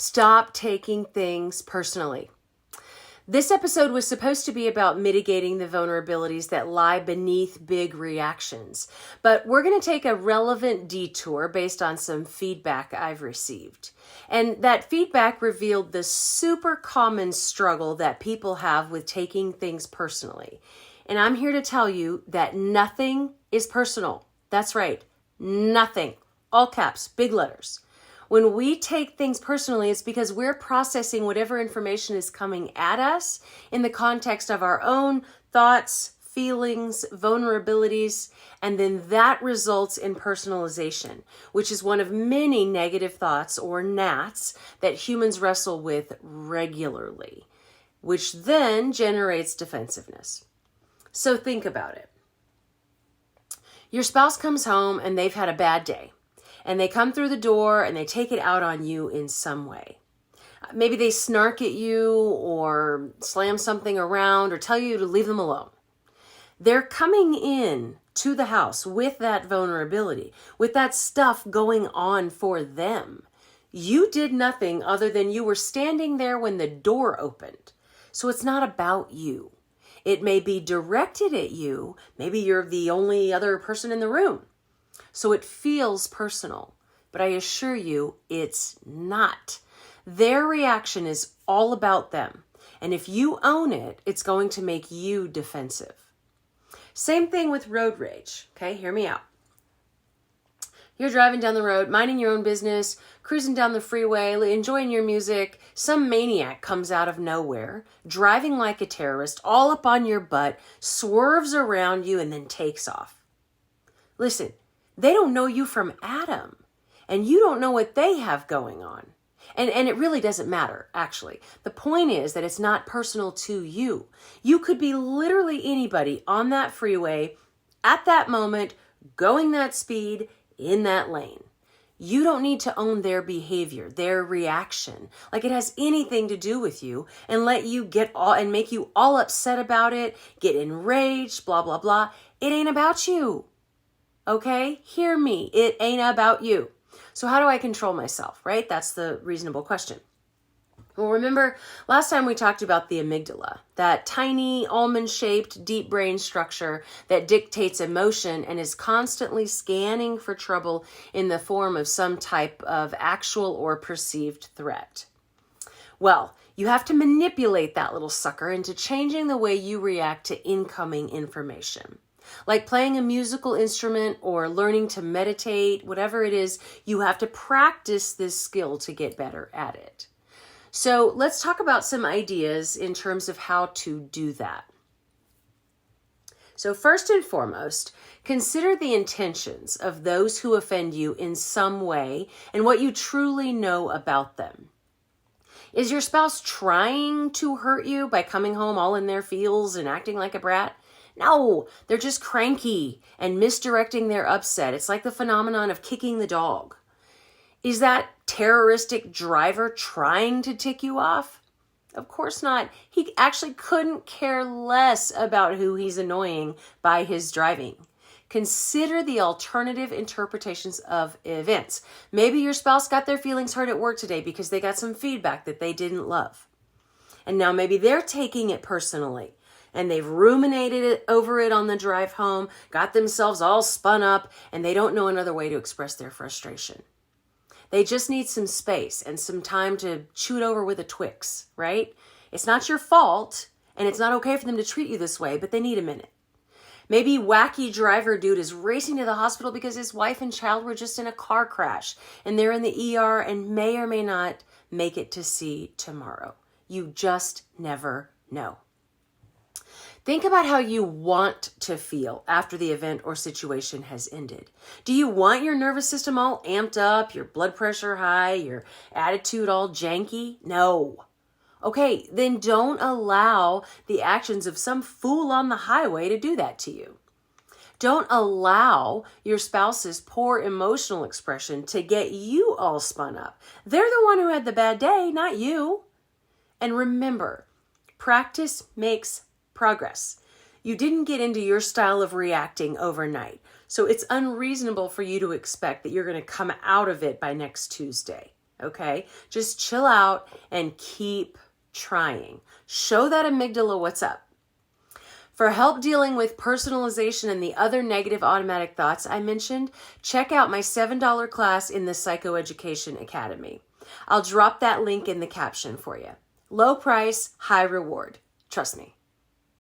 Stop taking things personally. This episode was supposed to be about mitigating the vulnerabilities that lie beneath big reactions, but we're going to take a relevant detour based on some feedback I've received. And that feedback revealed the super common struggle that people have with taking things personally. And I'm here to tell you that nothing is personal. That's right, nothing. All caps, big letters. When we take things personally, it's because we're processing whatever information is coming at us in the context of our own thoughts, feelings, vulnerabilities, and then that results in personalization, which is one of many negative thoughts or NATs that humans wrestle with regularly, which then generates defensiveness. So think about it. Your spouse comes home and they've had a bad day. And they come through the door and they take it out on you in some way. Maybe they snark at you or slam something around or tell you to leave them alone. They're coming in to the house with that vulnerability, with that stuff going on for them. You did nothing other than you were standing there when the door opened. So it's not about you. It may be directed at you. Maybe you're the only other person in the room. So it feels personal, but I assure you it's not. Their reaction is all about them. And if you own it, it's going to make you defensive. Same thing with road rage. Okay, hear me out. You're driving down the road, minding your own business, cruising down the freeway, enjoying your music. Some maniac comes out of nowhere, driving like a terrorist, all up on your butt, swerves around you, and then takes off. Listen. They don't know you from Adam, and you don't know what they have going on. And it really doesn't matter, actually. The point is that it's not personal to you. You could be literally anybody on that freeway at that moment, going that speed in that lane. You don't need to own their behavior, their reaction, like it has anything to do with you, and let you get all and make you all upset about it, get enraged, blah, blah, blah. It ain't about you. Okay, hear me. It ain't about you. So how do I control myself, right? That's the reasonable question. Well, remember last time we talked about the amygdala, that tiny almond-shaped deep brain structure that dictates emotion and is constantly scanning for trouble in the form of some type of actual or perceived threat. Well, you have to manipulate that little sucker into changing the way you react to incoming information. Like playing a musical instrument or learning to meditate, whatever it is, you have to practice this skill to get better at it. So let's talk about some ideas in terms of how to do that. So first and foremost, consider the intentions of those who offend you in some way and what you truly know about them. Is your spouse trying to hurt you by coming home all in their feels and acting like a brat? No, they're just cranky and misdirecting their upset. It's like the phenomenon of kicking the dog. Is that terroristic driver trying to tick you off? Of course not. He actually couldn't care less about who he's annoying by his driving. Consider the alternative interpretations of events. Maybe your spouse got their feelings hurt at work today because they got some feedback that they didn't love. And now maybe they're taking it personally. And they've ruminated over it on the drive home, got themselves all spun up, and they don't know another way to express their frustration. They just need some space and some time to chew it over with a Twix, right? It's not your fault, and it's not okay for them to treat you this way, but they need a minute. Maybe wacky driver dude is racing to the hospital because his wife and child were just in a car crash, and they're in the ER and may or may not make it to see tomorrow. You just never know. Think about how you want to feel after the event or situation has ended. Do you want your nervous system all amped up, your blood pressure high, your attitude all janky? No. Okay, then don't allow the actions of some fool on the highway to do that to you. Don't allow your spouse's poor emotional expression to get you all spun up. They're the one who had the bad day, not you. And remember, practice makes progress. You didn't get into your style of reacting overnight, so it's unreasonable for you to expect that you're going to come out of it by next Tuesday. okay? Just chill out and keep trying. Show that amygdala what's up. For help dealing with personalization and the other negative automatic thoughts I mentioned, check out my $7 class in the Psychoeducation Academy. I'll drop that link in the caption for you. Low price, high reward. Trust me.